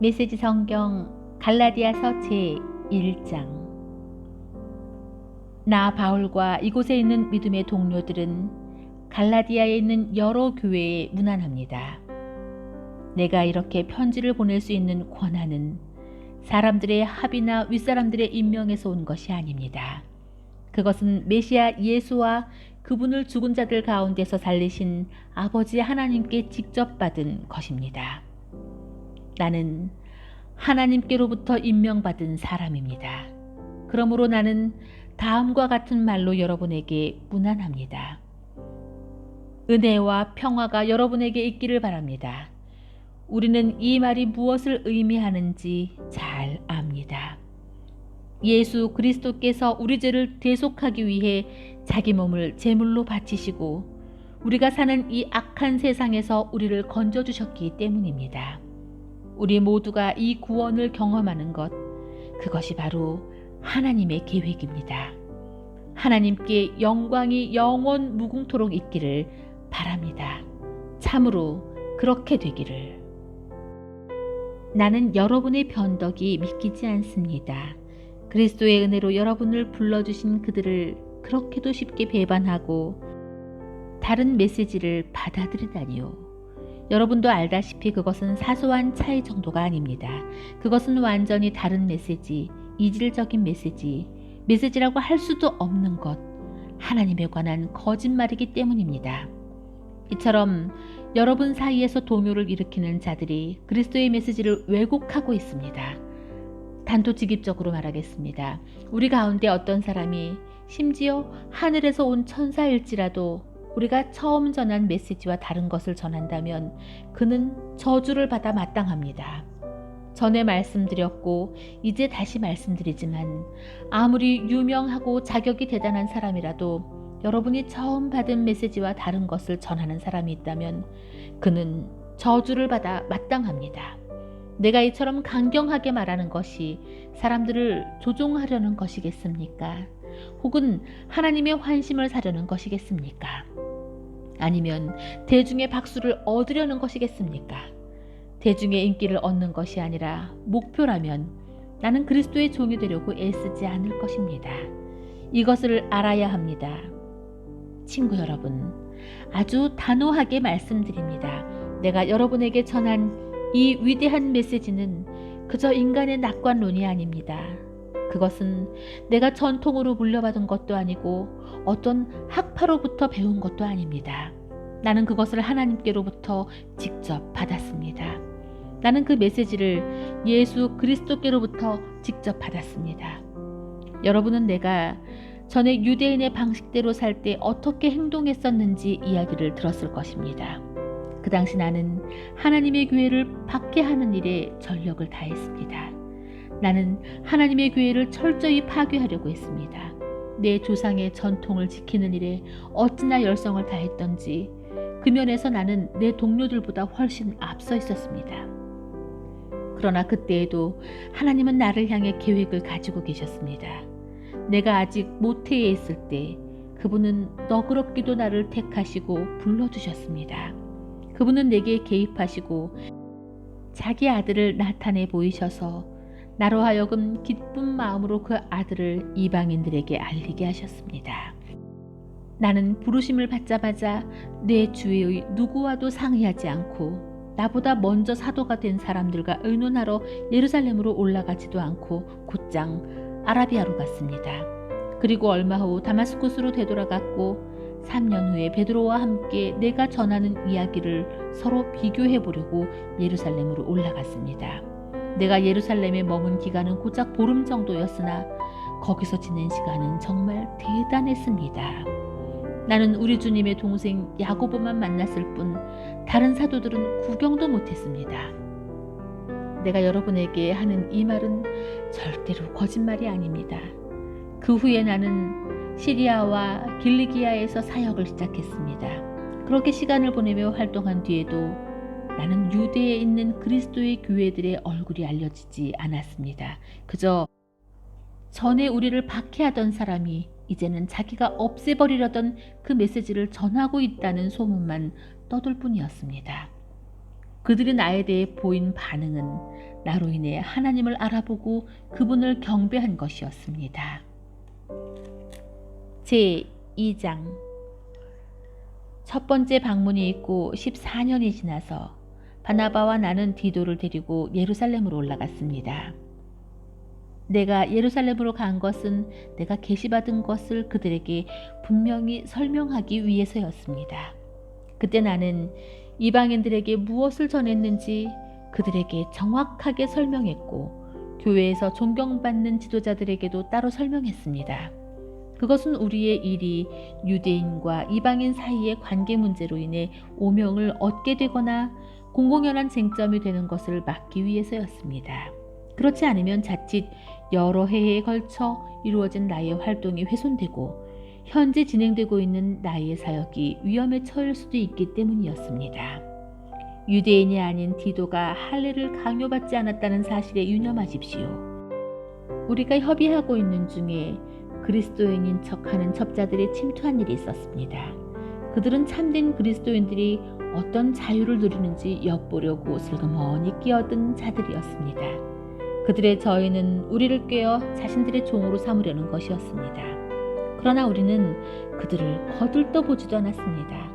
메시지 성경 갈라디아서 제1장. 나 바울과 이곳에 있는 믿음의 동료들은 갈라디아에 있는 여러 교회에 문안합니다. 내가 이렇게 편지를 보낼 수 있는 권한은 사람들의 합의나 윗사람들의 임명에서 온 것이 아닙니다. 그것은 메시아 예수와 그분을 죽은 자들 가운데서 살리신 아버지 하나님께 직접 받은 것입니다. 나는 하나님께로부터 임명받은 사람입니다. 그러므로 나는 다음과 같은 말로 여러분에게 문안합니다. 은혜와 평화가 여러분에게 있기를 바랍니다. 우리는 이 말이 무엇을 의미하는지 잘 압니다. 예수 그리스도께서 우리 죄를 대속하기 위해 자기 몸을 제물로 바치시고 우리가 사는 이 악한 세상에서 우리를 건져주셨기 때문입니다. 우리 모두가 이 구원을 경험하는 것, 그것이 바로 하나님의 계획입니다. 하나님께 영광이 영원 무궁토록 있기를 바랍니다. 참으로 그렇게 되기를. 나는 여러분의 변덕이 믿기지 않습니다. 그리스도의 은혜로 여러분을 불러주신 그들을 그렇게도 쉽게 배반하고 다른 메시지를 받아들이다니요. 여러분도 알다시피 그것은 사소한 차이 정도가 아닙니다. 그것은 완전히 다른 메시지, 이질적인 메시지라고 할 수도 없는 것, 하나님에 관한 거짓말이기 때문입니다. 이처럼 여러분 사이에서 동요를 일으키는 자들이 그리스도의 메시지를 왜곡하고 있습니다. 단도직입적으로 말하겠습니다. 우리 가운데 어떤 사람이 심지어 하늘에서 온 천사일지라도 우리가 처음 전한 메시지와 다른 것을 전한다면 그는 저주를 받아 마땅합니다. 전에 말씀드렸고 이제 다시 말씀드리지만 아무리 유명하고 자격이 대단한 사람이라도 여러분이 처음 받은 메시지와 다른 것을 전하는 사람이 있다면 그는 저주를 받아 마땅합니다. 내가 이처럼 강경하게 말하는 것이 사람들을 조종하려는 것이겠습니까? 혹은 하나님의 환심을 사려는 것이겠습니까? 아니면 대중의 박수를 얻으려는 것이겠습니까? 대중의 인기를 얻는 것이 아니라 목표라면 나는 그리스도의 종이 되려고 애쓰지 않을 것입니다. 이것을 알아야 합니다. 친구 여러분, 아주 단호하게 말씀드립니다. 내가 여러분에게 전한 이 위대한 메시지는 그저 인간의 낙관론이 아닙니다. 그것은 내가 전통으로 물려받은 것도 아니고 어떤 학파로부터 배운 것도 아닙니다. 나는 그것을 하나님께로부터 직접 받았습니다. 나는 그 메시지를 예수 그리스도께로부터 직접 받았습니다. 여러분은 내가 전에 유대인의 방식대로 살 때 어떻게 행동했었는지 이야기를 들었을 것입니다. 그 당시 나는 하나님의 교회를 박해하는 일에 전력을 다했습니다. 나는 하나님의 교회를 철저히 파괴하려고 했습니다. 내 조상의 전통을 지키는 일에 어찌나 열성을 다했던지 그 면에서 나는 내 동료들보다 훨씬 앞서 있었습니다. 그러나 그때에도 하나님은 나를 향해 계획을 가지고 계셨습니다. 내가 아직 모태에 있을 때 그분은 너그럽게도 나를 택하시고 불러주셨습니다. 그분은 내게 개입하시고 자기 아들을 나타내 보이셔서 나로 하여금 기쁜 마음으로 그 아들을 이방인들에게 알리게 하셨습니다. 나는 부르심을 받자마자 내 주위의 누구와도 상의하지 않고 나보다 먼저 사도가 된 사람들과 의논하러 예루살렘으로 올라가지도 않고 곧장 아라비아로 갔습니다. 그리고 얼마 후 다마스쿠스로 되돌아갔고 3년 후에 베드로와 함께 내가 전하는 이야기를 서로 비교해 보려고 예루살렘으로 올라갔습니다. 내가 예루살렘에 머문 기간은 고작 보름 정도였으나 거기서 지낸 시간은 정말 대단했습니다. 나는 우리 주님의 동생 야고보만 만났을 뿐 다른 사도들은 구경도 못했습니다. 내가 여러분에게 하는 이 말은 절대로 거짓말이 아닙니다. 그 후에 나는 시리아와 길리기아에서 사역을 시작했습니다. 그렇게 시간을 보내며 활동한 뒤에도 나는 유대에 있는 그리스도의 교회들의 얼굴이 알려지지 않았습니다. 그저 전에 우리를 박해하던 사람이 이제는 자기가 없애버리려던 그 메시지를 전하고 있다는 소문만 떠돌 뿐이었습니다. 그들이 나에 대해 보인 반응은 나로 인해 하나님을 알아보고 그분을 경배한 것이었습니다. 제2장. 첫 번째 방문이 있고 14년이 지나서 바나바와 나는 디도를 데리고 예루살렘으로 올라갔습니다. 내가 예루살렘으로 간 것은 내가 계시받은 것을 그들에게 분명히 설명하기 위해서였습니다. 그때 나는 이방인들에게 무엇을 전했는지 그들에게 정확하게 설명했고 교회에서 존경받는 지도자들에게도 따로 설명했습니다. 그것은 우리의 일이 유대인과 이방인 사이의 관계 문제로 인해 오명을 얻게 되거나 공공연한 쟁점이 되는 것을 막기 위해서였습니다. 그렇지 않으면 자칫 여러 해에 걸쳐 이루어진 나의 활동이 훼손되고 현재 진행되고 있는 나의 사역이 위험에 처할 수도 있기 때문이었습니다. 유대인이 아닌 디도가 할례를 강요받지 않았다는 사실에 유념하십시오. 우리가 협의하고 있는 중에 그리스도인인 척하는 첩자들이 침투한 일이 있었습니다. 그들은 참된 그리스도인들이 어떤 자유를 누리는지 엿보려고 슬그머니 끼어든 자들이었습니다. 그들의 저희는 우리를 꿰어 자신들의 종으로 삼으려는 것이었습니다. 그러나 우리는 그들을 거들떠보지도 않았습니다.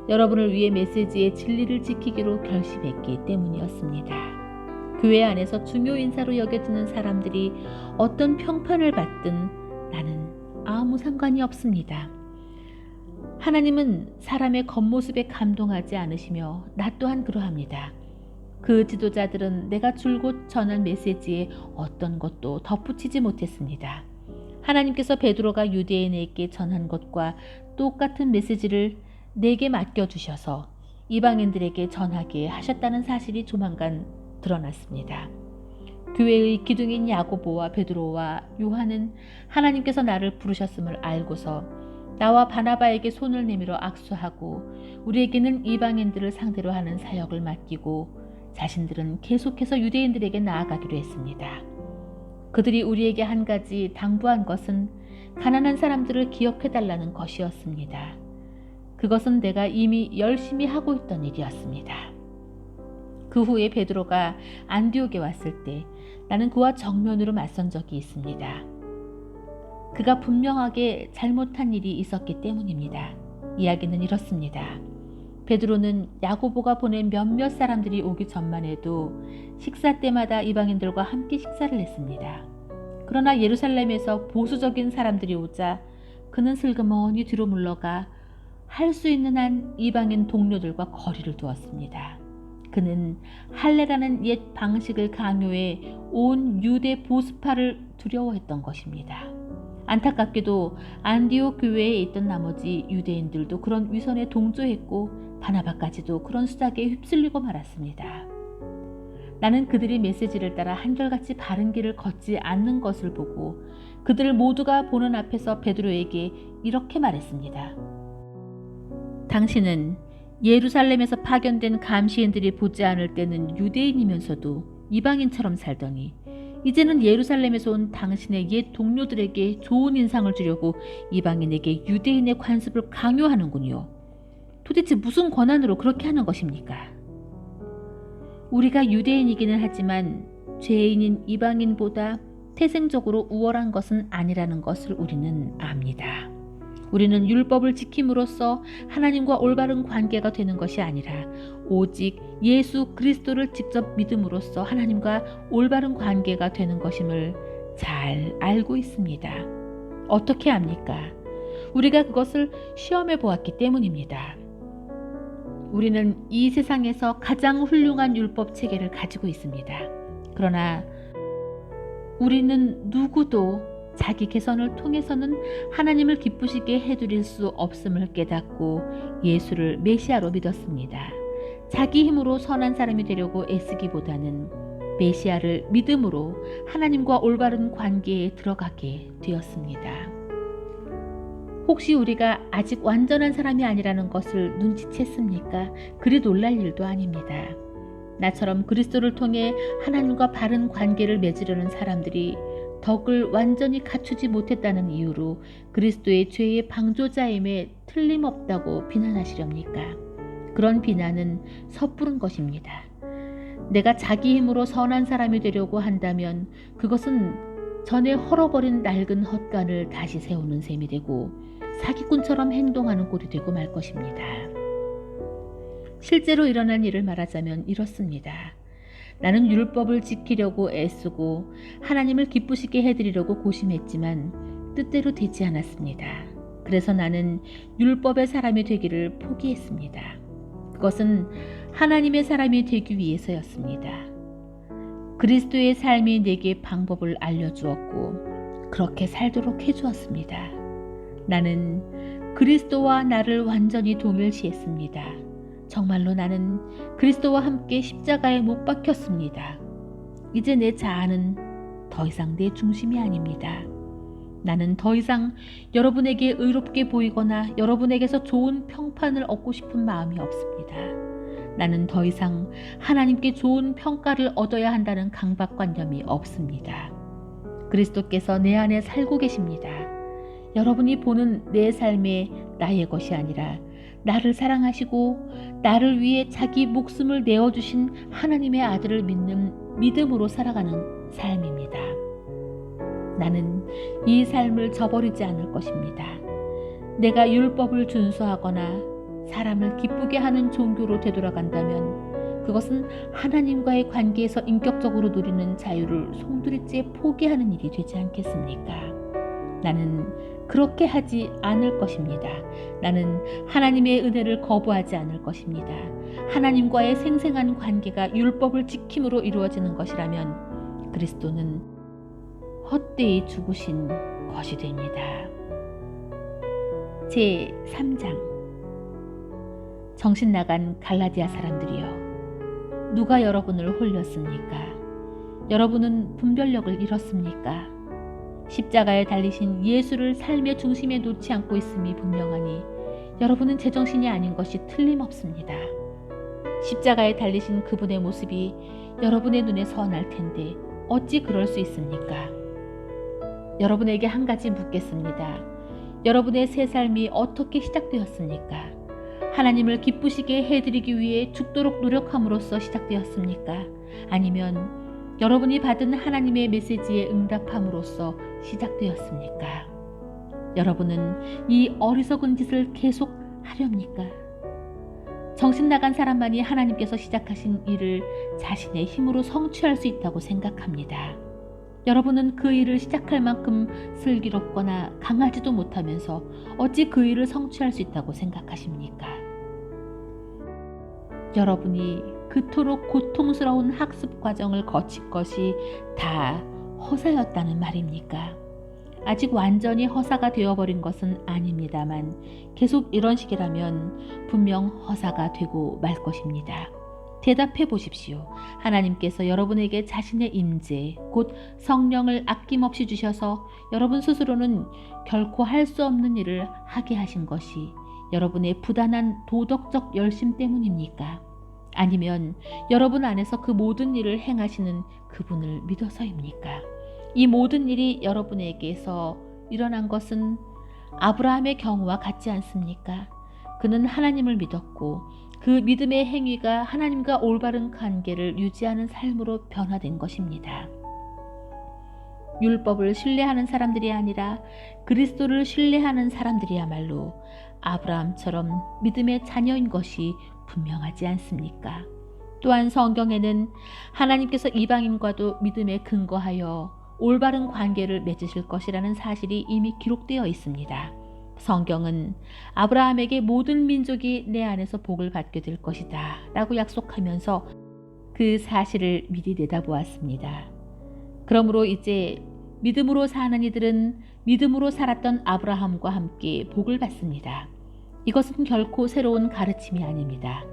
여러분을 위해 메시지의 진리를 지키기로 결심했기 때문이었습니다. 교회 안에서 중요 인사로 여겨지는 사람들이 어떤 평판을 받든 나는 아무 상관이 없습니다. 하나님은 사람의 겉모습에 감동하지 않으시며 나 또한 그러합니다. 그 지도자들은 내가 줄곧 전한 메시지에 어떤 것도 덧붙이지 못했습니다. 하나님께서 베드로가 유대인에게 전한 것과 똑같은 메시지를 내게 맡겨주셔서 이방인들에게 전하게 하셨다는 사실이 조만간 드러났습니다. 교회의 기둥인 야고보와 베드로와 요한은 하나님께서 나를 부르셨음을 알고서 나와 바나바에게 손을 내밀어 악수하고 우리에게는 이방인들을 상대로 하는 사역을 맡기고 자신들은 계속해서 유대인들에게 나아가기로 했습니다. 그들이 우리에게 한 가지 당부한 것은 가난한 사람들을 기억해달라는 것이었습니다. 그것은 내가 이미 열심히 하고 있던 일이었습니다. 그 후에 베드로가 안디옥에 왔을 때 나는 그와 정면으로 맞선 적이 있습니다. 그가 분명하게 잘못한 일이 있었기 때문입니다. 이야기는 이렇습니다. 베드로는 야고보가 보낸 몇몇 사람들이 오기 전만 해도 식사 때마다 이방인들과 함께 식사를 했습니다. 그러나 예루살렘에서 보수적인 사람들이 오자 그는 슬그머니 뒤로 물러가 할 수 있는 한 이방인 동료들과 거리를 두었습니다. 그는 할례라는 옛 방식을 강요해 온 유대 보수파를 두려워했던 것입니다. 안타깝게도 안디옥 교회에 있던 나머지 유대인들도 그런 위선에 동조했고 바나바까지도 그런 수작에 휩쓸리고 말았습니다. 나는 그들이 메시지를 따라 한결같이 바른 길을 걷지 않는 것을 보고 그들 모두가 보는 앞에서 베드로에게 이렇게 말했습니다. 당신은 예루살렘에서 파견된 감시인들이 보지 않을 때는 유대인이면서도 이방인처럼 살더니 이제는 예루살렘에서 온 당신의 옛 동료들에게 좋은 인상을 주려고 이방인에게 유대인의 관습을 강요하는군요. 도대체 무슨 권한으로 그렇게 하는 것입니까? 우리가 유대인이기는 하지만 죄인인 이방인보다 태생적으로 우월한 것은 아니라는 것을 우리는 압니다. 우리는 율법을 지킴으로써 하나님과 올바른 관계가 되는 것이 아니라 오직 예수 그리스도를 직접 믿음으로써 하나님과 올바른 관계가 되는 것임을 잘 알고 있습니다. 어떻게 압니까? 우리가 그것을 시험해 보았기 때문입니다. 우리는 이 세상에서 가장 훌륭한 율법 체계를 가지고 있습니다. 그러나 우리는 누구도 자기 개선을 통해서는 하나님을 기쁘시게 해드릴 수 없음을 깨닫고 예수를 메시아로 믿었습니다. 자기 힘으로 선한 사람이 되려고 애쓰기보다는 메시아를 믿음으로 하나님과 올바른 관계에 들어가게 되었습니다. 혹시 우리가 아직 완전한 사람이 아니라는 것을 눈치챘습니까? 그리 놀랄 일도 아닙니다. 나처럼 그리스도를 통해 하나님과 바른 관계를 맺으려는 사람들이 덕을 완전히 갖추지 못했다는 이유로 그리스도의 죄의 방조자임에 틀림없다고 비난하시렵니까? 그런 비난은 섣부른 것입니다. 내가 자기 힘으로 선한 사람이 되려고 한다면 그것은 전에 헐어버린 낡은 헛간을 다시 세우는 셈이 되고 사기꾼처럼 행동하는 꼴이 되고 말 것입니다. 실제로 일어난 일을 말하자면 이렇습니다. 나는 율법을 지키려고 애쓰고 하나님을 기쁘시게 해드리려고 고심했지만 뜻대로 되지 않았습니다. 그래서 나는 율법의 사람이 되기를 포기했습니다. 그것은 하나님의 사람이 되기 위해서였습니다. 그리스도의 삶이 내게 방법을 알려주었고 그렇게 살도록 해주었습니다. 나는 그리스도와 나를 완전히 동일시했습니다. 정말로 나는 그리스도와 함께 십자가에 못 박혔습니다. 이제 내 자아는 더 이상 내 중심이 아닙니다. 나는 더 이상 여러분에게 의롭게 보이거나 여러분에게서 좋은 평판을 얻고 싶은 마음이 없습니다. 나는 더 이상 하나님께 좋은 평가를 얻어야 한다는 강박관념이 없습니다. 그리스도께서 내 안에 살고 계십니다. 여러분이 보는 내 삶이 나의 것이 아니라 나를 사랑하시고 나를 위해 자기 목숨을 내어주신 하나님의 아들을 믿는 믿음으로 살아가는 삶입니다. 나는 이 삶을 저버리지 않을 것입니다. 내가 율법을 준수하거나 사람을 기쁘게 하는 종교로 되돌아간다면 그것은 하나님과의 관계에서 인격적으로 누리는 자유를 송두리째 포기하는 일이 되지 않겠습니까? 나는 그렇게 하지 않을 것입니다. 나는 하나님의 은혜를 거부하지 않을 것입니다. 하나님과의 생생한 관계가 율법을 지킴으로 이루어지는 것이라면 그리스도는 헛되이 죽으신 것이 됩니다. 제3장 정신 나간 갈라디아 사람들이여, 누가 여러분을 홀렸습니까? 여러분은 분별력을 잃었습니까? 십자가에 달리신 예수를 삶의 중심에 놓지 않고 있음이 분명하니 여러분은 제정신이 아닌 것이 틀림없습니다. 십자가에 달리신 그분의 모습이 여러분의 눈에 선할 텐데 어찌 그럴 수 있습니까? 여러분에게 한 가지 묻겠습니다. 여러분의 새 삶이 어떻게 시작되었습니까? 하나님을 기쁘시게 해드리기 위해 죽도록 노력함으로써 시작되었습니까? 아니면 여러분이 받은 하나님의 메시지에 응답함으로써 시작되었습니까? 여러분은 이 어리석은 짓을 계속 하렵니까? 정신 나간 사람만이 하나님께서 시작하신 일을 자신의 힘으로 성취할 수 있다고 생각합니다. 여러분은 그 일을 시작할 만큼 슬기롭거나 강하지도 못하면서 어찌 그 일을 성취할 수 있다고 생각하십니까? 여러분이 그토록 고통스러운 학습 과정을 거친 것이 다 허사였다는 말입니까? 아직 완전히 허사가 되어버린 것은 아닙니다만 계속 이런 식이라면 분명 허사가 되고 말 것입니다. 대답해 보십시오. 하나님께서 여러분에게 자신의 임재, 곧 성령을 아낌없이 주셔서 여러분 스스로는 결코 할 수 없는 일을 하게 하신 것이 여러분의 부단한 도덕적 열심 때문입니까? 아니면 여러분 안에서 그 모든 일을 행하시는 그분을 믿어서입니까? 이 모든 일이 여러분에게서 일어난 것은 아브라함의 경우와 같지 않습니까? 그는 하나님을 믿었고 그 믿음의 행위가 하나님과 올바른 관계를 유지하는 삶으로 변화된 것입니다. 율법을 신뢰하는 사람들이 아니라 그리스도를 신뢰하는 사람들이야말로 아브라함처럼 믿음의 자녀인 것이 분명하지 않습니까? 또한 성경에는 하나님께서 이방인과도 믿음에 근거하여 올바른 관계를 맺으실 것이라는 사실이 이미 기록되어 있습니다. 성경은 아브라함에게 모든 민족이 내 안에서 복을 받게 될 것이다 라고 약속하면서 그 사실을 미리 내다보았습니다. 그러므로 이제 믿음으로 사는 이들은 믿음으로 살았던 아브라함과 함께 복을 받습니다. 이것은 결코 새로운 가르침이 아닙니다.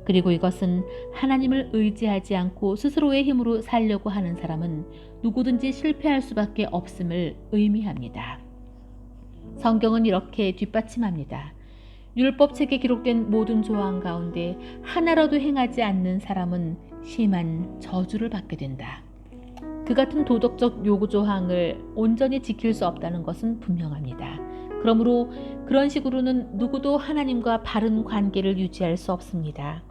그리고 이것은 하나님을 의지하지 않고 스스로의 힘으로 살려고 하는 사람은 누구든지 실패할 수밖에 없음을 의미합니다. 성경은 이렇게 뒷받침합니다. 율법책에 기록된 모든 조항 가운데 하나라도 행하지 않는 사람은 심한 저주를 받게 된다. 그 같은 도덕적 요구 조항을 온전히 지킬 수 없다는 것은 분명합니다. 그러므로 그런 식으로는 누구도 하나님과 바른 관계를 유지할 수 없습니다.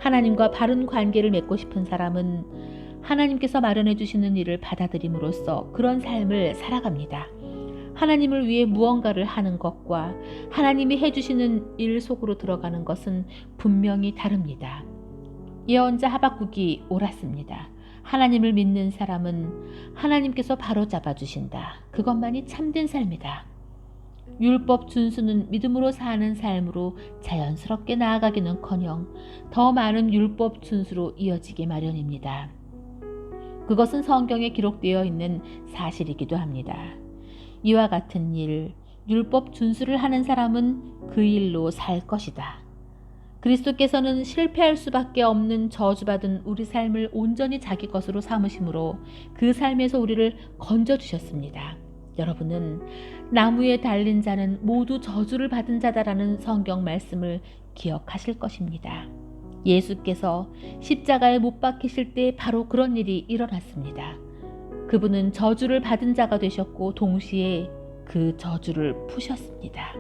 하나님과 바른 관계를 맺고 싶은 사람은 하나님께서 마련해 주시는 일을 받아들임으로써 그런 삶을 살아갑니다. 하나님을 위해 무언가를 하는 것과 하나님이 해주시는 일 속으로 들어가는 것은 분명히 다릅니다. 예언자 하박국이 옳았습니다. 하나님을 믿는 사람은 하나님께서 바로잡아 주신다. 그것만이 참된 삶이다. 율법 준수는 믿음으로 사는 삶으로 자연스럽게 나아가기는커녕 더 많은 율법 준수로 이어지기 마련입니다. 그것은 성경에 기록되어 있는 사실이기도 합니다. 이와 같은 일, 율법 준수를 하는 사람은 그 일로 살 것이다. 그리스도께서는 실패할 수밖에 없는 저주받은 우리 삶을 온전히 자기 것으로 삼으심으로 그 삶에서 우리를 건져주셨습니다. 여러분은 나무에 달린 자는 모두 저주를 받은 자다라는 성경 말씀을 기억하실 것입니다. 예수께서 십자가에 못 박히실 때 바로 그런 일이 일어났습니다. 그분은 저주를 받은 자가 되셨고 동시에 그 저주를 푸셨습니다.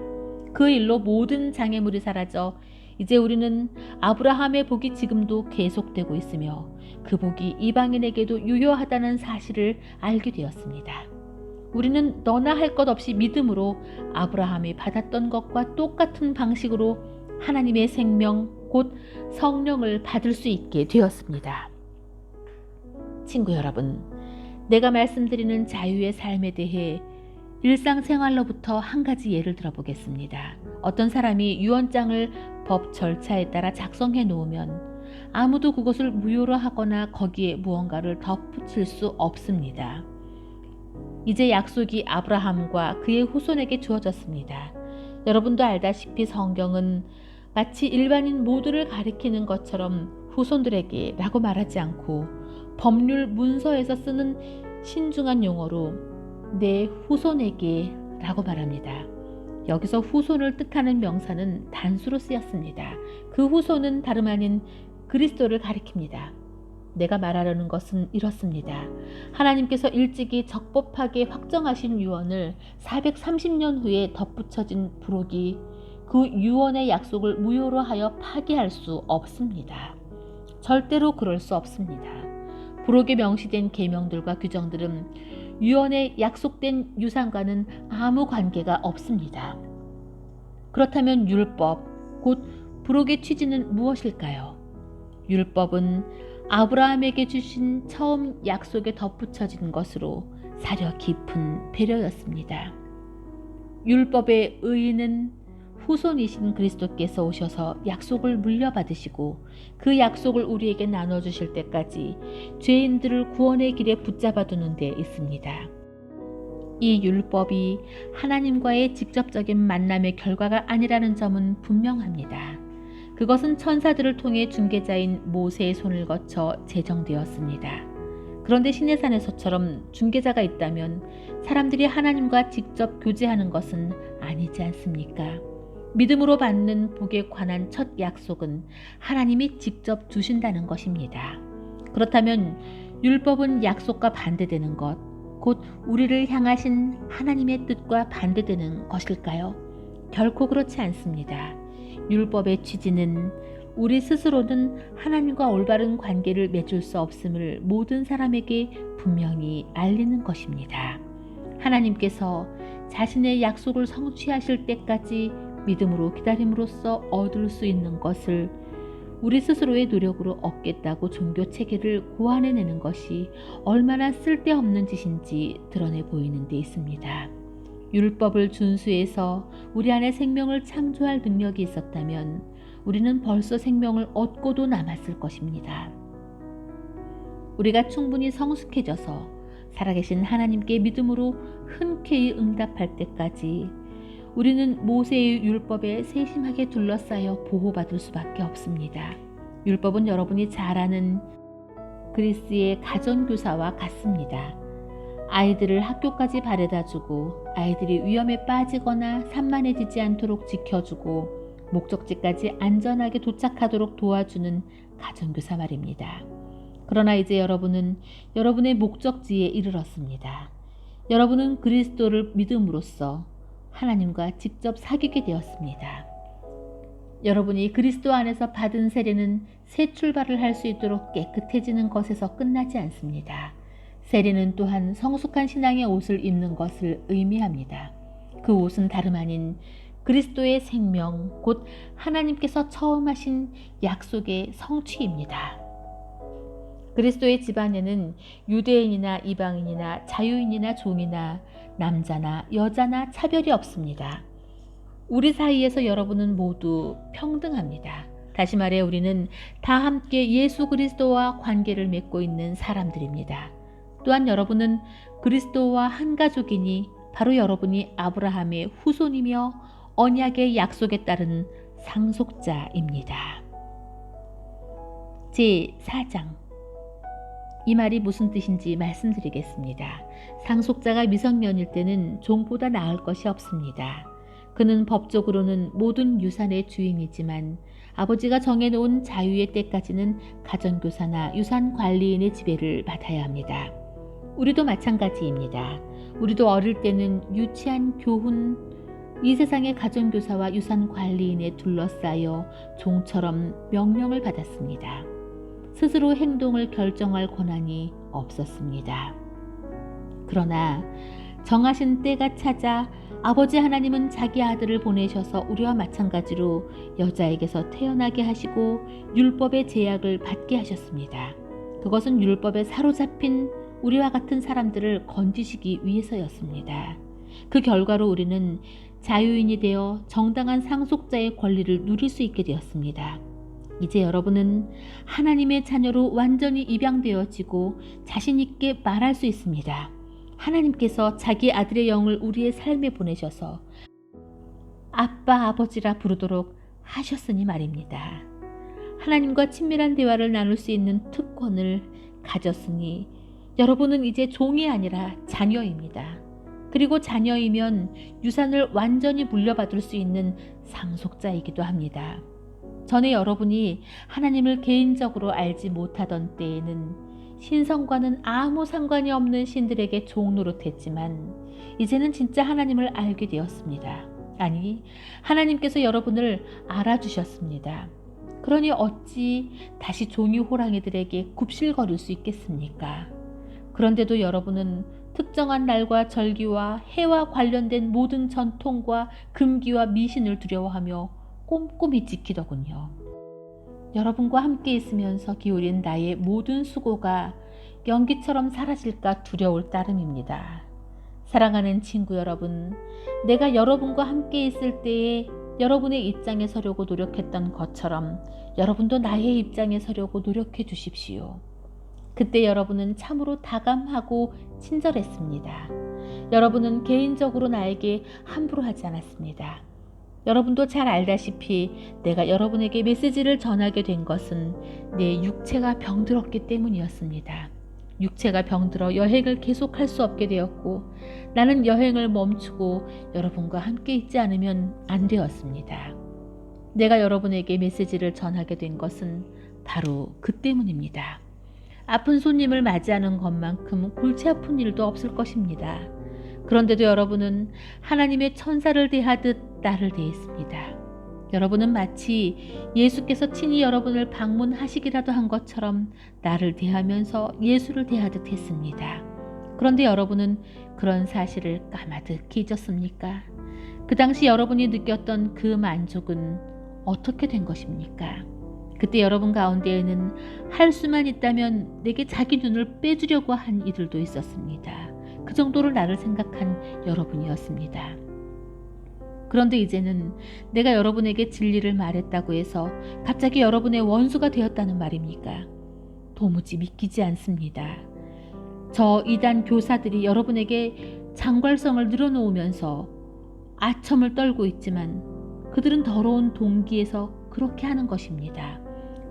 그 일로 모든 장애물이 사라져 이제 우리는 아브라함의 복이 지금도 계속되고 있으며 그 복이 이방인에게도 유효하다는 사실을 알게 되었습니다. 우리는 너나 할 것 없이 믿음으로 아브라함이 받았던 것과 똑같은 방식으로 하나님의 생명 곧 성령을 받을 수 있게 되었습니다. 친구 여러분, 내가 말씀드리는 자유의 삶에 대해 일상생활로부터 한 가지 예를 들어보겠습니다. 어떤 사람이 유언장을 법 절차에 따라 작성해 놓으면 아무도 그것을 무효로 하거나 거기에 무언가를 덧붙일 수 없습니다. 이제 약속이 아브라함과 그의 후손에게 주어졌습니다. 여러분도 알다시피 성경은 마치 일반인 모두를 가리키는 것처럼 후손들에게 라고 말하지 않고 법률 문서에서 쓰는 신중한 용어로 내 후손에게 라고 말합니다. 여기서 후손을 뜻하는 명사는 단수로 쓰였습니다. 그 후손은 다름 아닌 그리스도를 가리킵니다. 내가 말하려는 것은 이렇습니다. 하나님께서 일찍이 적법하게 확정하신 유언을 430년 후에 덧붙여진 부록이 그 유언의 약속을 무효로 하여 파기할 수 없습니다. 절대로 그럴 수 없습니다. 부록에 명시된 계명들과 규정들은 유언에 약속된 유산과는 아무 관계가 없습니다. 그렇다면 율법, 곧 부록의 취지는 무엇일까요? 율법은 아브라함에게 주신 처음 약속에 덧붙여진 것으로 사려 깊은 배려였습니다. 율법의 의인은 후손이신 그리스도께서 오셔서 약속을 물려받으시고 그 약속을 우리에게 나눠주실 때까지 죄인들을 구원의 길에 붙잡아 두는 데 있습니다. 이 율법이 하나님과의 직접적인 만남의 결과가 아니라는 점은 분명합니다. 그것은 천사들을 통해 중개자인 모세의 손을 거쳐 제정되었습니다. 그런데 시내산에서처럼 중개자가 있다면 사람들이 하나님과 직접 교제하는 것은 아니지 않습니까? 믿음으로 받는 복에 관한 첫 약속은 하나님이 직접 주신다는 것입니다. 그렇다면 율법은 약속과 반대되는 것, 곧 우리를 향하신 하나님의 뜻과 반대되는 것일까요? 결코 그렇지 않습니다. 율법의 취지는 우리 스스로는 하나님과 올바른 관계를 맺을 수 없음을 모든 사람에게 분명히 알리는 것입니다. 하나님께서 자신의 약속을 성취하실 때까지 믿음으로 기다림으로써 얻을 수 있는 것을 우리 스스로의 노력으로 얻겠다고 종교 체계를 고안해내는 것이 얼마나 쓸데없는 짓인지 드러내 보이는 데 있습니다. 율법을 준수해서 우리 안에 생명을 창조할 능력이 있었다면 우리는 벌써 생명을 얻고도 남았을 것입니다. 우리가 충분히 성숙해져서 살아계신 하나님께 믿음으로 흔쾌히 응답할 때까지 우리는 모세의 율법에 세심하게 둘러싸여 보호받을 수밖에 없습니다. 율법은 여러분이 잘 아는 그리스의 가정교사와 같습니다. 아이들을 학교까지 바래다주고 아이들이 위험에 빠지거나 산만해지지 않도록 지켜주고 목적지까지 안전하게 도착하도록 도와주는 가정교사 말입니다. 그러나 이제 여러분은 여러분의 목적지에 이르렀습니다. 여러분은 그리스도를 믿음으로써 하나님과 직접 사귀게 되었습니다. 여러분이 그리스도 안에서 받은 세례는 새 출발을 할 수 있도록 깨끗해지는 것에서 끝나지 않습니다. 세례는 또한 성숙한 신앙의 옷을 입는 것을 의미합니다. 그 옷은 다름 아닌 그리스도의 생명, 곧 하나님께서 처음 하신 약속의 성취입니다. 그리스도의 집안에는 유대인이나 이방인이나 자유인이나 종이나 남자나 여자나 차별이 없습니다. 우리 사이에서 여러분은 모두 평등합니다. 다시 말해 우리는 다 함께 예수 그리스도와 관계를 맺고 있는 사람들입니다. 또한 여러분은 그리스도와 한 가족이니 바로 여러분이 아브라함의 후손이며 언약의 약속에 따른 상속자입니다. 제4장 이 말이 무슨 뜻인지 말씀드리겠습니다. 상속자가 미성년일 때는 종보다 나을 것이 없습니다. 그는 법적으로는 모든 유산의 주인이지만 아버지가 정해놓은 자유의 때까지는 가정교사나 유산관리인의 지배를 받아야 합니다. 우리도 마찬가지입니다. 우리도 어릴 때는 유치한 교훈, 이 세상의 가정교사와 유산관리인에 둘러싸여 종처럼 명령을 받았습니다. 스스로 행동을 결정할 권한이 없었습니다. 그러나 정하신 때가 찾아 아버지 하나님은 자기 아들을 보내셔서 우리와 마찬가지로 여자에게서 태어나게 하시고 율법의 제약을 받게 하셨습니다. 그것은 율법에 사로잡힌 우리와 같은 사람들을 건지시기 위해서였습니다. 그 결과로 우리는 자유인이 되어 정당한 상속자의 권리를 누릴 수 있게 되었습니다. 이제 여러분은 하나님의 자녀로 완전히 입양되어지고 자신 있게 말할 수 있습니다. 하나님께서 자기 아들의 영을 우리의 삶에 보내셔서 아빠, 아버지라 부르도록 하셨으니 말입니다. 하나님과 친밀한 대화를 나눌 수 있는 특권을 가졌으니 여러분은 이제 종이 아니라 자녀입니다. 그리고 자녀이면 유산을 완전히 물려받을 수 있는 상속자이기도 합니다. 전에 여러분이 하나님을 개인적으로 알지 못하던 때에는 신성과는 아무 상관이 없는 신들에게 종노릇했지만 이제는 진짜 하나님을 알게 되었습니다. 아니, 하나님께서 여러분을 알아주셨습니다. 그러니 어찌 다시 종이 호랑이들에게 굽실거릴 수 있겠습니까? 그런데도 여러분은 특정한 날과 절기와 해와 관련된 모든 전통과 금기와 미신을 두려워하며 꼼꼼히 지키더군요. 여러분과 함께 있으면서 기울인 나의 모든 수고가 연기처럼 사라질까 두려울 따름입니다. 사랑하는 친구 여러분, 내가 여러분과 함께 있을 때에 여러분의 입장에 서려고 노력했던 것처럼 여러분도 나의 입장에 서려고 노력해 주십시오. 그때 여러분은 참으로 다감하고 친절했습니다. 여러분은 개인적으로 나에게 함부로 하지 않았습니다. 여러분도 잘 알다시피 내가 여러분에게 메시지를 전하게 된 것은 내 육체가 병들었기 때문이었습니다. 육체가 병들어 여행을 계속할 수 없게 되었고 나는 여행을 멈추고 여러분과 함께 있지 않으면 안 되었습니다. 내가 여러분에게 메시지를 전하게 된 것은 바로 그 때문입니다. 아픈 손님을 맞이하는 것만큼 골치 아픈 일도 없을 것입니다. 그런데도 여러분은 하나님의 천사를 대하듯 나를 대했습니다. 여러분은 마치 예수께서 친히 여러분을 방문하시기라도 한 것처럼 나를 대하면서 예수를 대하듯 했습니다. 그런데 여러분은 그런 사실을 까마득히 잊었습니까? 그 당시 여러분이 느꼈던 그 만족은 어떻게 된 것입니까? 그때 여러분 가운데에는 할 수만 있다면 내게 자기 눈을 빼주려고 한 이들도 있었습니다. 그 정도로 나를 생각한 여러분이었습니다. 그런데 이제는 내가 여러분에게 진리를 말했다고 해서 갑자기 여러분의 원수가 되었다는 말입니까? 도무지 믿기지 않습니다. 저 이단 교사들이 여러분에게 장괄성을 늘어놓으면서 아첨을 떨고 있지만 그들은 더러운 동기에서 그렇게 하는 것입니다.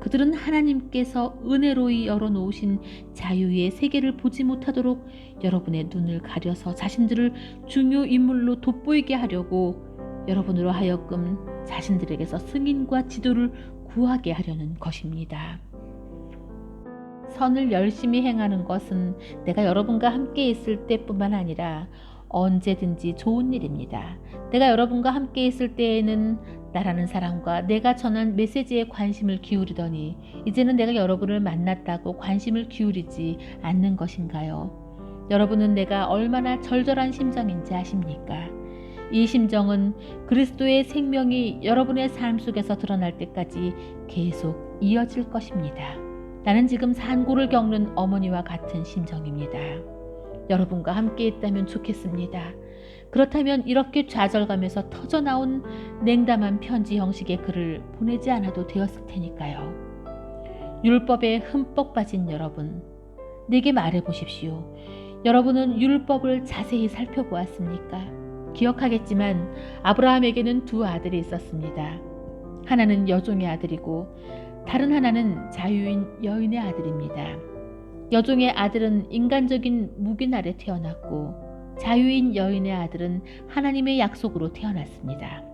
그들은 하나님께서 은혜로이 열어놓으신 자유의 세계를 보지 못하도록 여러분의 눈을 가려서 자신들을 중요 인물로 돋보이게 하려고 여러분으로 하여금 자신들에게서 승인과 지도를 구하게 하려는 것입니다. 선을 열심히 행하는 것은 내가 여러분과 함께 있을 때뿐만 아니라 언제든지 좋은 일입니다. 내가 여러분과 함께 있을 때에는 나라는 사람과 내가 전한 메시지에 관심을 기울이더니 이제는 내가 여러분을 만났다고 관심을 기울이지 않는 것인가요? 여러분은 내가 얼마나 절절한 심정인지 아십니까? 이 심정은 그리스도의 생명이 여러분의 삶 속에서 드러날 때까지 계속 이어질 것입니다. 나는 지금 산고를 겪는 어머니와 같은 심정입니다. 여러분과 함께 있다면 좋겠습니다. 그렇다면 이렇게 좌절감에서 터져나온 냉담한 편지 형식의 글을 보내지 않아도 되었을 테니까요. 율법에 흠뻑 빠진 여러분, 내게 말해보십시오. 여러분은 율법을 자세히 살펴보았습니까? 기억하겠지만 아브라함에게는 두 아들이 있었습니다. 하나는 여종의 아들이고 다른 하나는 자유인 여인의 아들입니다. 여종의 아들은 인간적인 묵인 아래 태어났고 자유인 여인의 아들은 하나님의 약속으로 태어났습니다.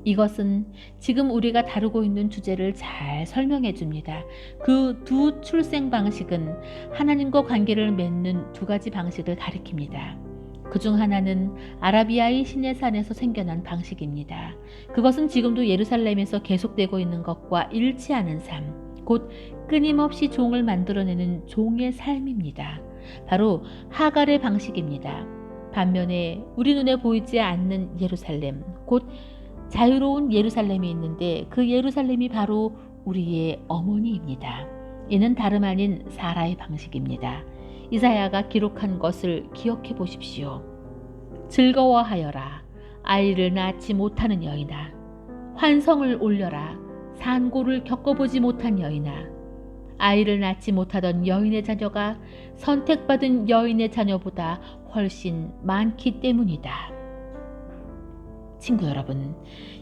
이것은 지금 우리가 다루고 있는 주제를 잘 설명해 줍니다. 그 두 출생 방식은 하나님과 관계를 맺는 두 가지 방식을 가리킵니다. 그중 하나는 아라비아의 시내산에서 생겨난 방식입니다. 그것은 지금도 예루살렘에서 계속되고 있는 것과 일치하는 삶, 곧 끊임없이 종을 만들어내는 종의 삶입니다. 바로 하갈의 방식입니다. 반면에 우리 눈에 보이지 않는 예루살렘, 곧 자유로운 예루살렘이 있는데 그 예루살렘이 바로 우리의 어머니입니다. 이는 다름 아닌 사라의 방식입니다. 이사야가 기록한 것을 기억해 보십시오. 즐거워하여라, 아이를 낳지 못하는 여인아. 환성을 올려라, 산고를 겪어보지 못한 여인아. 아이를 낳지 못하던 여인의 자녀가 선택받은 여인의 자녀보다 훨씬 많기 때문이다. 친구 여러분,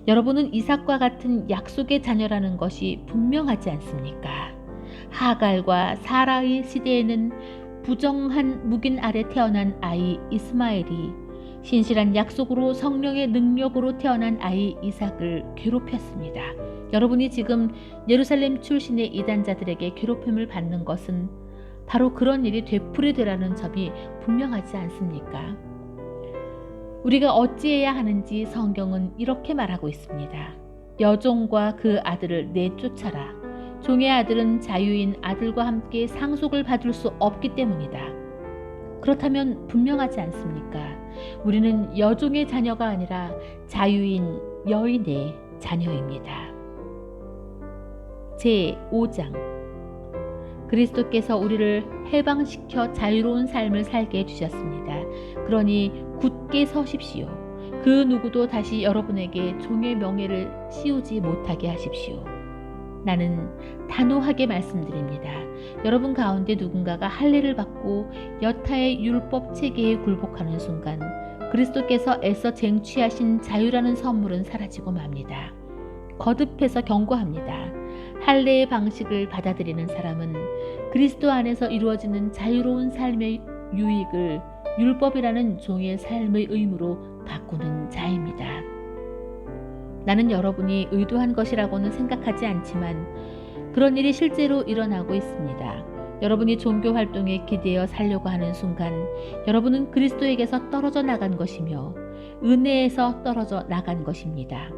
여러분은 이삭과 같은 약속의 자녀라는 것이 분명하지 않습니까? 하갈과 사라의 시대에는 부정한 묵인 아래 태어난 아이 이스마엘이 신실한 약속으로 성령의 능력으로 태어난 아이 이삭을 괴롭혔습니다. 여러분이 지금 예루살렘 출신의 이단자들에게 괴롭힘을 받는 것은 바로 그런 일이 되풀이되라는 점이 분명하지 않습니까? 우리가 어찌해야 하는지 성경은 이렇게 말하고 있습니다. 여종과 그 아들을 내쫓아라. 종의 아들은 자유인 아들과 함께 상속을 받을 수 없기 때문이다. 그렇다면 분명하지 않습니까? 우리는 여종의 자녀가 아니라 자유인 여인의 자녀입니다. 제5장 그리스도께서 우리를 해방시켜 자유로운 삶을 살게 해주셨습니다. 그러니 굳게 서십시오. 그 누구도 다시 여러분에게 종의 명예를 씌우지 못하게 하십시오. 나는 단호하게 말씀드립니다. 여러분 가운데 누군가가 할례를 받고 여타의 율법 체계에 굴복하는 순간 그리스도께서 애써 쟁취하신 자유라는 선물은 사라지고 맙니다. 거듭해서 경고합니다. 할례의 방식을 받아들이는 사람은 그리스도 안에서 이루어지는 자유로운 삶의 유익을 율법이라는 종의 삶의 의무로 바꾸는 자입니다. 나는 여러분이 의도한 것이라고는 생각하지 않지만 그런 일이 실제로 일어나고 있습니다. 여러분이 종교 활동에 기대어 살려고 하는 순간 여러분은 그리스도에게서 떨어져 나간 것이며 은혜에서 떨어져 나간 것입니다.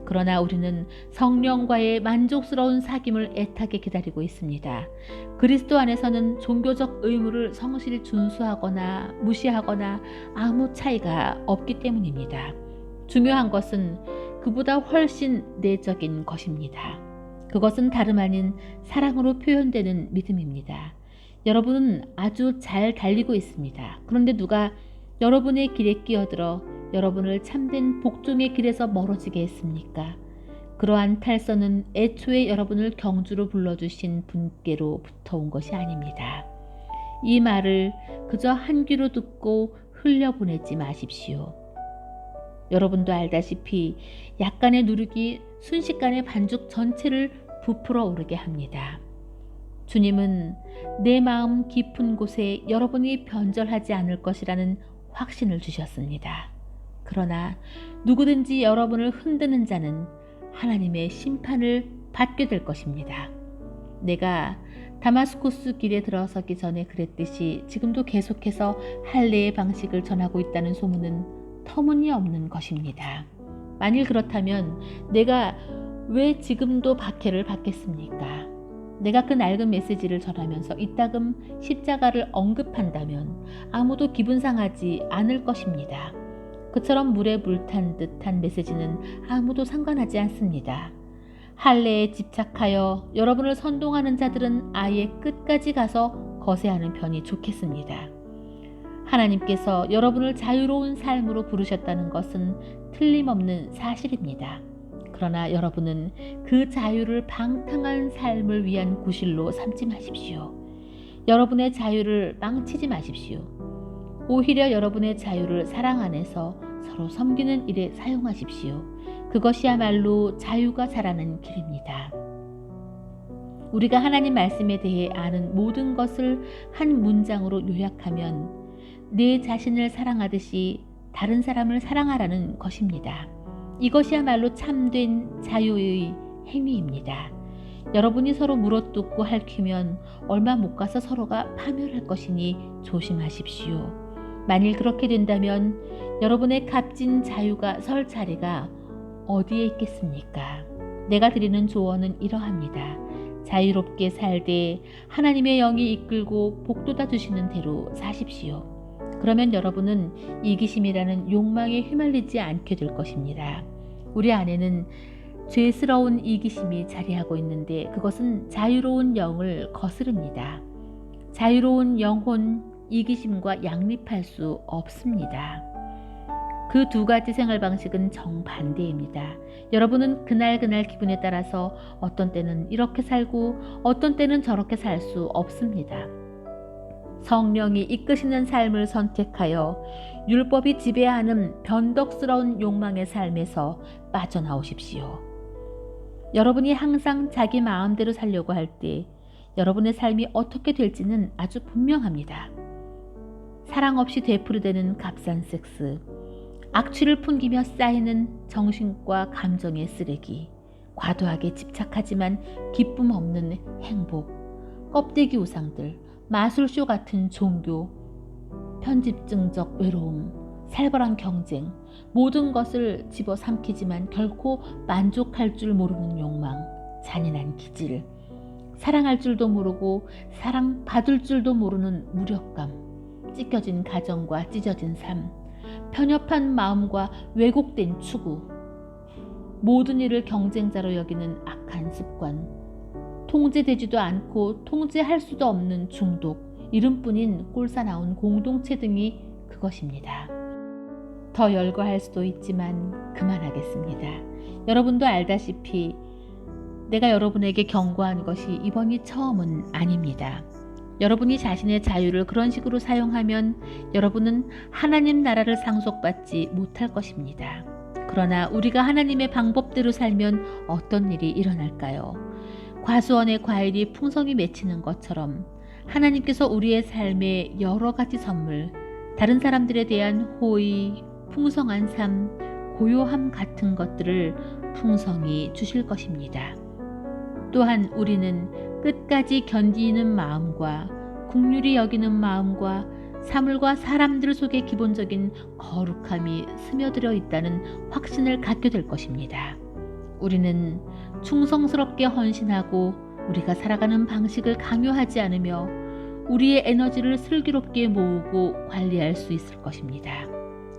그러나 우리는 성령과의 만족스러운 사귐을 애타게 기다리고 있습니다. 그리스도 안에서는 종교적 의무를 성실히 준수하거나 무시하거나 아무 차이가 없기 때문입니다. 중요한 것은 그보다 훨씬 내적인 것입니다. 그것은 다름 아닌 사랑으로 표현되는 믿음입니다. 여러분은 아주 잘 달리고 있습니다. 그런데 누가 여러분의 길에 끼어들어 여러분을 참된 복종의 길에서 멀어지게 했습니까? 그러한 탈선은 애초에 여러분을 경주로 불러주신 분께로부터 온 것이 아닙니다. 이 말을 그저 한 귀로 듣고 흘려보내지 마십시오. 여러분도 알다시피 약간의 누룩이 순식간에 반죽 전체를 부풀어 오르게 합니다. 주님은 내 마음 깊은 곳에 여러분이 변절하지 않을 것이라는 확신을 주셨습니다. 그러나 누구든지 여러분을 흔드는 자는 하나님의 심판을 받게 될 것입니다. 내가 다마스쿠스 길에 들어서기 전에 그랬듯이 지금도 계속해서 할례의 방식을 전하고 있다는 소문은 터무니없는 것입니다. 만일 그렇다면 내가 왜 지금도 박해를 받겠습니까? 내가 그 낡은 메시지를 전하면서 이따금 십자가를 언급한다면 아무도 기분 상하지 않을 것입니다. 그처럼 물에 물탄 듯한 메시지는 아무도 상관하지 않습니다. 할례에 집착하여 여러분을 선동하는 자들은 아예 끝까지 가서 거세하는 편이 좋겠습니다. 하나님께서 여러분을 자유로운 삶으로 부르셨다는 것은 틀림없는 사실입니다. 그러나 여러분은 그 자유를 방탕한 삶을 위한 구실로 삼지 마십시오. 여러분의 자유를 망치지 마십시오. 오히려 여러분의 자유를 사랑 안에서 서로 섬기는 일에 사용하십시오. 그것이야말로 자유가 자라는 길입니다. 우리가 하나님 말씀에 대해 아는 모든 것을 한 문장으로 요약하면 내 자신을 사랑하듯이 다른 사람을 사랑하라는 것입니다. 이것이야말로 참된 자유의 행위입니다. 여러분이 서로 물어뜯고 핥히면 얼마 못 가서 서로가 파멸할 것이니 조심하십시오. 만일 그렇게 된다면 여러분의 값진 자유가 설 자리가 어디에 있겠습니까? 내가 드리는 조언은 이러합니다. 자유롭게 살되 하나님의 영이 이끌고 복돋아 주시는 대로 사십시오. 그러면 여러분은 이기심이라는 욕망에 휘말리지 않게 될 것입니다. 우리 안에는 죄스러운 이기심이 자리하고 있는데 그것은 자유로운 영을 거스릅니다. 자유로운 영혼, 이기심과 양립할 수 없습니다. 그 두 가지 생활 방식은 정반대입니다. 여러분은 그날 기분에 따라서 어떤 때는 이렇게 살고 어떤 때는 저렇게 살 수 없습니다. 성령이 이끄시는 삶을 선택하여 율법이 지배하는 변덕스러운 욕망의 삶에서 빠져나오십시오. 여러분이 항상 자기 마음대로 살려고 할 때 여러분의 삶이 어떻게 될지는 아주 분명합니다. 사랑 없이 되풀이되는 값싼 섹스, 악취를 풍기며 쌓이는 정신과 감정의 쓰레기, 과도하게 집착하지만 기쁨 없는 행복, 껍데기 우상들, 마술쇼 같은 종교, 편집증적 외로움, 살벌한 경쟁, 모든 것을 집어삼키지만 결코 만족할 줄 모르는 욕망, 잔인한 기질, 사랑할 줄도 모르고 사랑받을 줄도 모르는 무력감, 찢겨진 가정과 찢어진 삶, 편협한 마음과 왜곡된 추구, 모든 일을 경쟁자로 여기는 악한 습관, 통제되지도 않고 통제할 수도 없는 중독, 이름뿐인 꼴사나운 공동체 등이 그것입니다. 더 열거할 수도 있지만 그만하겠습니다. 여러분도 알다시피 내가 여러분에게 경고한 것이 이번이 처음은 아닙니다. 여러분이 자신의 자유를 그런 식으로 사용하면 여러분은 하나님 나라를 상속받지 못할 것입니다. 그러나 우리가 하나님의 방법대로 살면 어떤 일이 일어날까요? 과수원의 과일이 풍성히 맺히는 것처럼 하나님께서 우리의 삶에 여러 가지 선물, 다른 사람들에 대한 호의, 풍성한 삶, 고요함 같은 것들을 풍성히 주실 것입니다. 또한 우리는 끝까지 견디는 마음과 긍휼히 여기는 마음과 사물과 사람들 속에 기본적인 거룩함이 스며들어 있다는 확신을 갖게 될 것입니다. 우리는 충성스럽게 헌신하고 우리가 살아가는 방식을 강요하지 않으며 우리의 에너지를 슬기롭게 모으고 관리할 수 있을 것입니다.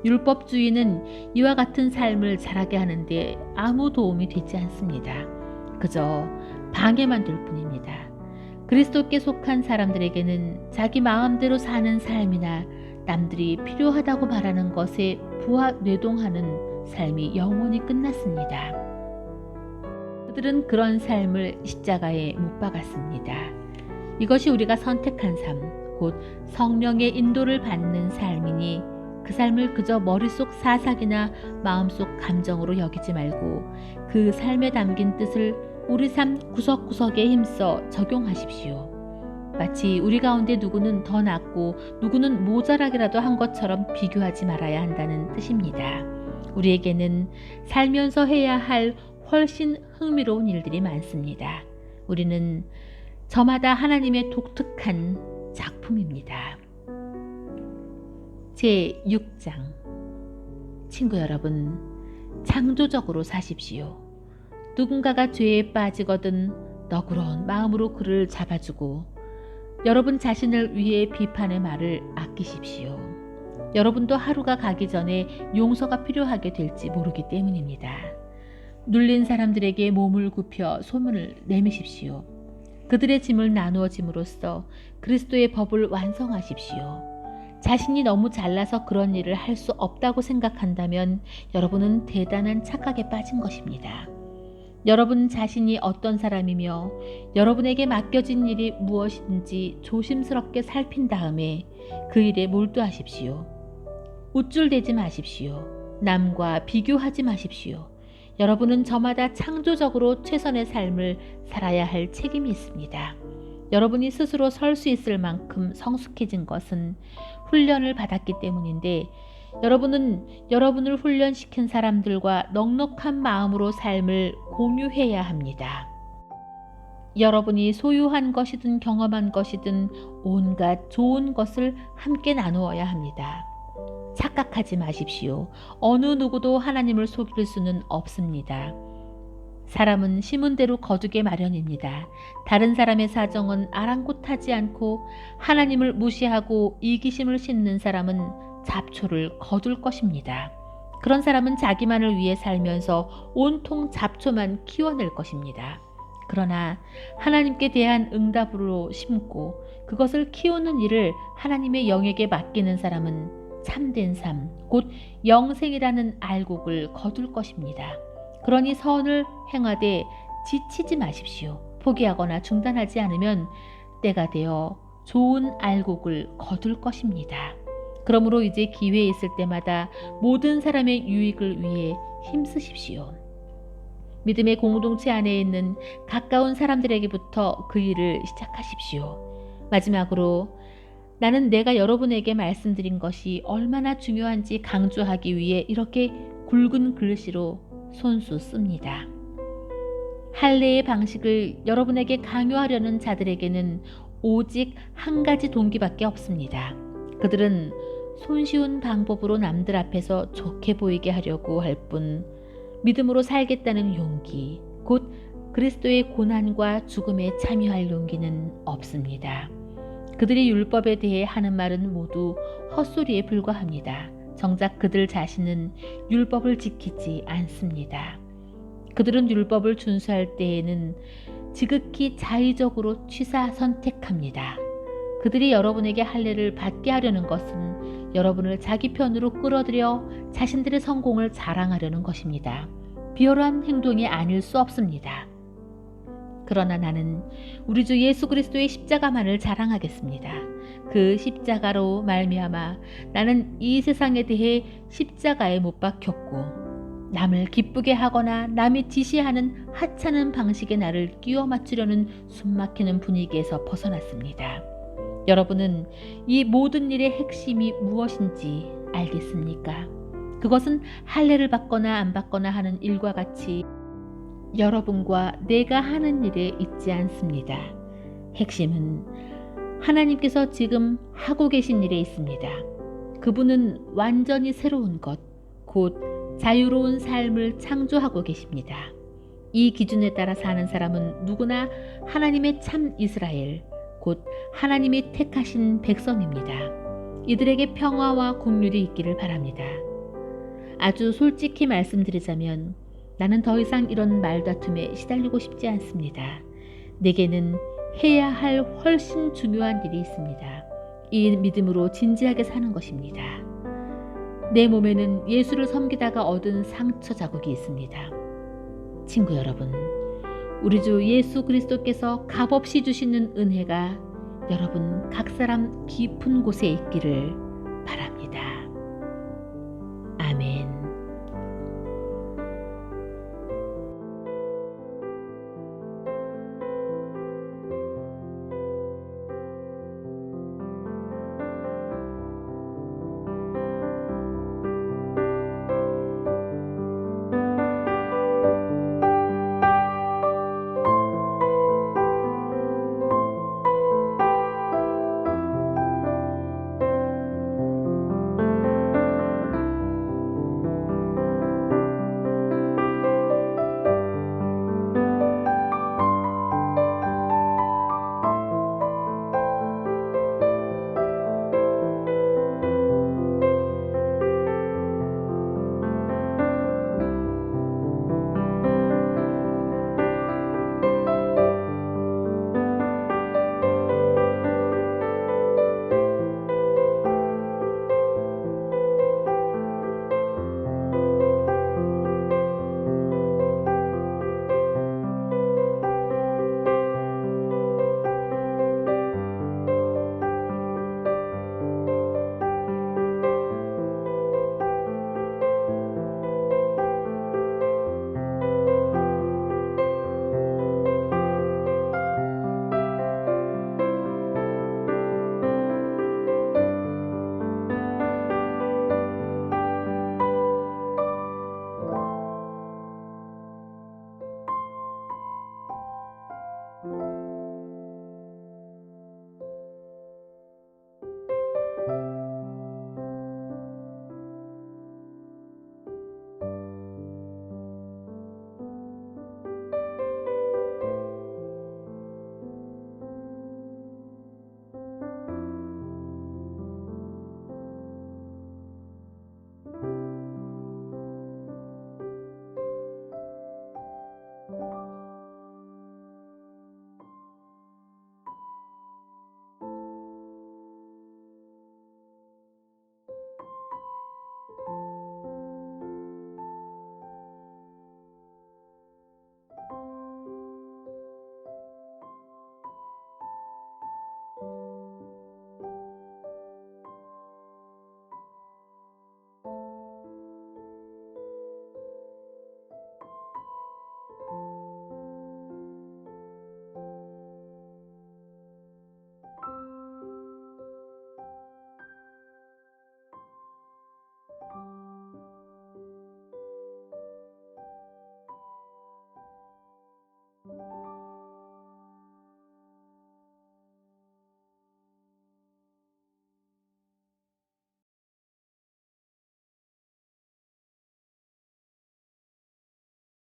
율법주의는 이와 같은 삶을 자라게 하는데 아무 도움이 되지 않습니다. 그저 방해만 될 뿐입니다. 그리스도께 속한 사람들에게는 자기 마음대로 사는 삶이나 남들이 필요하다고 말하는 것에 부합뇌동하는 삶이 영원히 끝났습니다. 그들은 그런 삶을 십자가에 못 박았습니다. 이것이 우리가 선택한 삶, 곧 성령의 인도를 받는 삶이니 그 삶을 그저 머릿속 사삭이나 마음속 감정으로 여기지 말고 그 삶에 담긴 뜻을 우리 삶 구석구석에 힘써 적용하십시오. 마치 우리 가운데 누구는 더 낫고 누구는 모자라기라도 한 것처럼 비교하지 말아야 한다는 뜻입니다. 우리에게는 살면서 해야 할 훨씬 흥미로운 일들이 많습니다. 우리는 저마다 하나님의 독특한 작품입니다. 제6장. 친구 여러분, 창조적으로 사십시오. 누군가가 죄에 빠지거든 너그러운 마음으로 그를 잡아주고 여러분 자신을 위해 비판의 말을 아끼십시오. 여러분도 하루가 가기 전에 용서가 필요하게 될지 모르기 때문입니다. 눌린 사람들에게 몸을 굽혀 소문을 내미십시오. 그들의 짐을 나누어 짐으로써 그리스도의 법을 완성하십시오. 자신이 너무 잘나서 그런 일을 할 수 없다고 생각한다면 여러분은 대단한 착각에 빠진 것입니다. 여러분 자신이 어떤 사람이며 여러분에게 맡겨진 일이 무엇인지 조심스럽게 살핀 다음에 그 일에 몰두하십시오. 우쭐대지 마십시오. 남과 비교하지 마십시오. 여러분은 저마다 창조적으로 최선의 삶을 살아야 할 책임이 있습니다. 여러분이 스스로 설 수 있을 만큼 성숙해진 것은 훈련을 받았기 때문인데 여러분은 여러분을 훈련시킨 사람들과 넉넉한 마음으로 삶을 공유해야 합니다. 여러분이 소유한 것이든 경험한 것이든 온갖 좋은 것을 함께 나누어야 합니다. 착각하지 마십시오. 어느 누구도 하나님을 속일 수는 없습니다. 사람은 심은 대로 거두게 마련입니다. 다른 사람의 사정은 아랑곳하지 않고 하나님을 무시하고 이기심을 심는 사람은 잡초를 거둘 것입니다. 그런 사람은 자기만을 위해 살면서 온통 잡초만 키워낼 것입니다. 그러나 하나님께 대한 응답으로 심고 그것을 키우는 일을 하나님의 영에게 맡기는 사람은 참된 삶, 곧 영생이라는 알곡을 거둘 것입니다. 그러니 선을 행하되 지치지 마십시오. 포기하거나 중단하지 않으면 때가 되어 좋은 알곡을 거둘 것입니다. 그러므로 이제 기회 있을 때마다 모든 사람의 유익을 위해 힘쓰십시오. 믿음의 공동체 안에 있는 가까운 사람들에게부터 그 일을 시작하십시오. 마지막으로 나는 내가 여러분에게 말씀드린 것이 얼마나 중요한지 강조하기 위해 이렇게 굵은 글씨로 손수 씁니다. 할례의 방식을 여러분에게 강요하려는 자들에게는 오직 한 가지 동기밖에 없습니다. 그들은 손쉬운 방법으로 남들 앞에서 좋게 보이게 하려고 할 뿐 믿음으로 살겠다는 용기, 곧 그리스도의 고난과 죽음에 참여할 용기는 없습니다. 그들이 율법에 대해 하는 말은 모두 헛소리에 불과합니다. 정작 그들 자신은 율법을 지키지 않습니다. 그들은 율법을 준수할 때에는 지극히 자의적으로 취사 선택합니다. 그들이 여러분에게 할례를 받게 하려는 것은 여러분을 자기 편으로 끌어들여 자신들의 성공을 자랑하려는 것입니다. 비열한 행동이 아닐 수 없습니다. 그러나 나는 우리 주 예수 그리스도의 십자가만을 자랑하겠습니다. 그 십자가로 말미암아 나는 이 세상에 대해 십자가에 못 박혔고 남을 기쁘게 하거나 남이 지시하는 하찮은 방식의 나를 끼워 맞추려는 숨막히는 분위기에서 벗어났습니다. 여러분은 이 모든 일의 핵심이 무엇인지 알겠습니까? 그것은 할례를 받거나 안 받거나 하는 일과 같이 여러분과 내가 하는 일에 있지 않습니다. 핵심은 하나님께서 지금 하고 계신 일에 있습니다. 그분은 완전히 새로운 것, 곧 자유로운 삶을 창조하고 계십니다. 이 기준에 따라 사는 사람은 누구나 하나님의 참 이스라엘, 곧 하나님이 택하신 백성입니다. 이들에게 평화와 긍휼이 있기를 바랍니다. 아주 솔직히 말씀드리자면 나는 더 이상 이런 말다툼에 시달리고 싶지 않습니다. 내게는 해야 할 훨씬 중요한 일이 있습니다. 이 믿음으로 진지하게 사는 것입니다. 내 몸에는 예수를 섬기다가 얻은 상처 자국이 있습니다. 친구 여러분, 우리 주 예수 그리스도께서 값없이 주시는 은혜가 여러분 각 사람 깊은 곳에 있기를